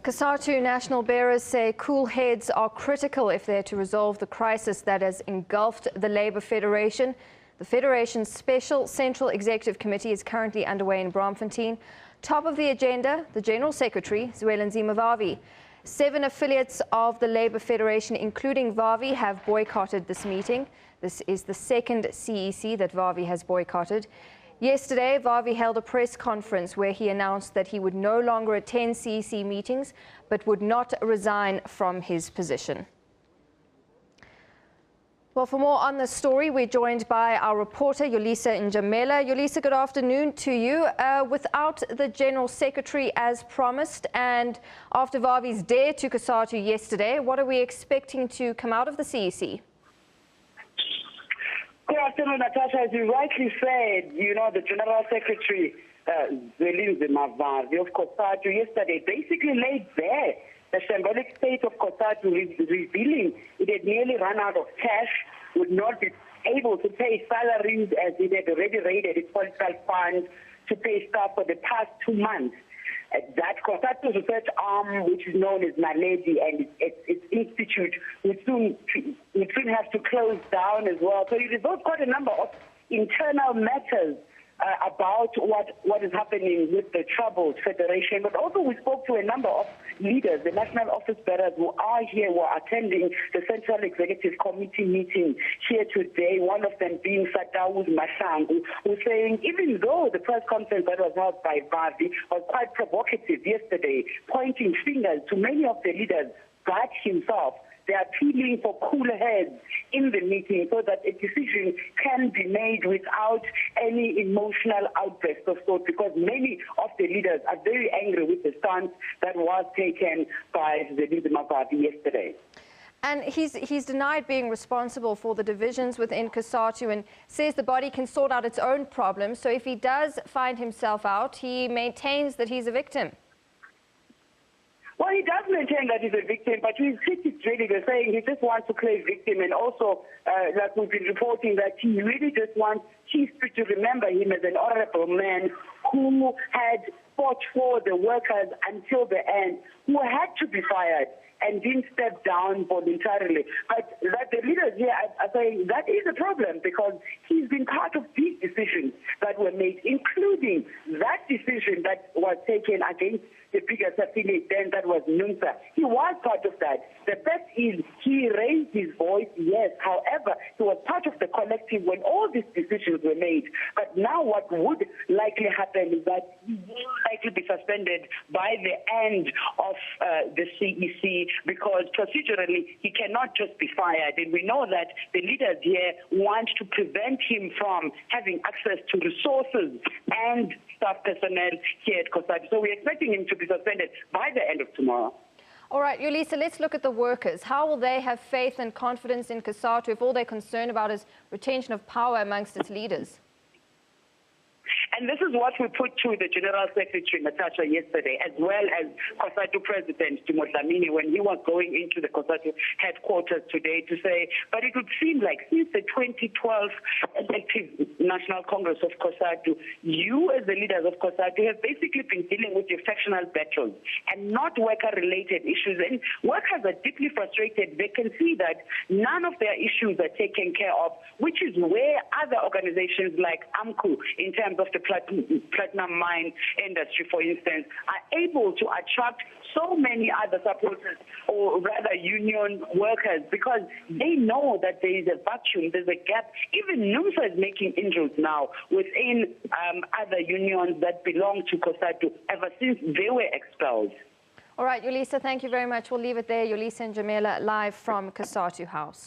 Cosatu national bearers say cool heads are critical if they're to resolve the crisis that has engulfed the Labour Federation. The Federation's Special Central Executive Committee is currently underway in Braamfontein. Top of the agenda, the General Secretary, Zwelinzima Vavi. 7 affiliates of the Labour Federation, including Vavi, have boycotted this meeting. This is the second CEC that Vavi has boycotted. Yesterday, Vavi held a press conference where he announced that he would no longer attend CEC meetings, but would not resign from his position. Well, for more on this story, we're joined by our reporter, Yolisa Njamela. Yolisa, good afternoon to you. Without the General Secretary as promised, and after Vavi's dare to Cosatu yesterday, what are we expecting to come out of the CEC? Good afternoon, Natasha. As you rightly said, the General Secretary, Zwelinzima Vavi of Cosatu, yesterday basically laid bare the symbolic state of Cosatu, revealing it had nearly run out of cash, would not be able to pay salaries as it had already raided its political funds to pay staff for the past 2 months. That Cosatu's research arm, which is known as Naledi, and its institute, would soon have to close down as well. So it resolved quite a number of internal matters about what is happening with the troubled federation. But also we spoke to a number of leaders, the national office bearers who are here, who are attending the Central Executive Committee meeting here today, one of them being Cosatu Mahlangu, who's saying even though the press conference that was held by Vavi was quite provocative yesterday, pointing fingers to many of the leaders, but himself, they are appealing for cooler heads in the meeting so that a decision can be made without any emotional outburst of sorts, because many of the leaders are very angry with the stance that was taken by Zwelinzima Vavi yesterday. And he's denied being responsible for the divisions within Cosatu and says the body can sort out its own problems. So if he does find himself out, he maintains that he's a victim. Well, he does maintain that he's a victim, but his critics really are saying he just wants to play victim, and also, like we've been reporting, that he really just wants history to remember him as an honorable man who had fought for the workers until the end, who had to be fired and didn't step down voluntarily. But that the leaders here are saying that is a problem, because he's been part of these decisions that were made, including that decision that was taken against the biggest affiliate then, that was NUMSA. He was part of that. The fact is he raised his voice, yes. However, he was part of the collective when all these decisions were made. But now what would likely happen is that he will likely be suspended by the end of the CEC, because procedurally he cannot just be fired. And we know that the leaders here want to prevent him from having access to resources and staff personnel here at Cosatu. So we're expecting him to be suspended by the end of tomorrow. All right, Yolisa, let's look at the workers. How will they have faith and confidence in Cosatu if all they're concerned about is retention of power amongst its leaders? And this is what we put to the General Secretary, Natasha, yesterday, as well as Cosatu President Dlamini, when he was going into the Cosatu headquarters today to say, but it would seem like since the 2012 elective National Congress of Cosatu, you as the leaders of Cosatu have basically been dealing with your factional battles and not worker-related issues. And workers are deeply frustrated. They can see that none of their issues are taken care of, which is where other organizations like AMCU, in terms of the platinum mine industry, for instance, are able to attract so many other supporters, or rather union workers, because they know that there is a vacuum, there's a gap. Even NUMSA is making inroads now within other unions that belong to Cosatu ever since they were expelled. All right, Yolisa, thank you very much. We'll leave it there. Yolisa Njamela, live from Cosatu House.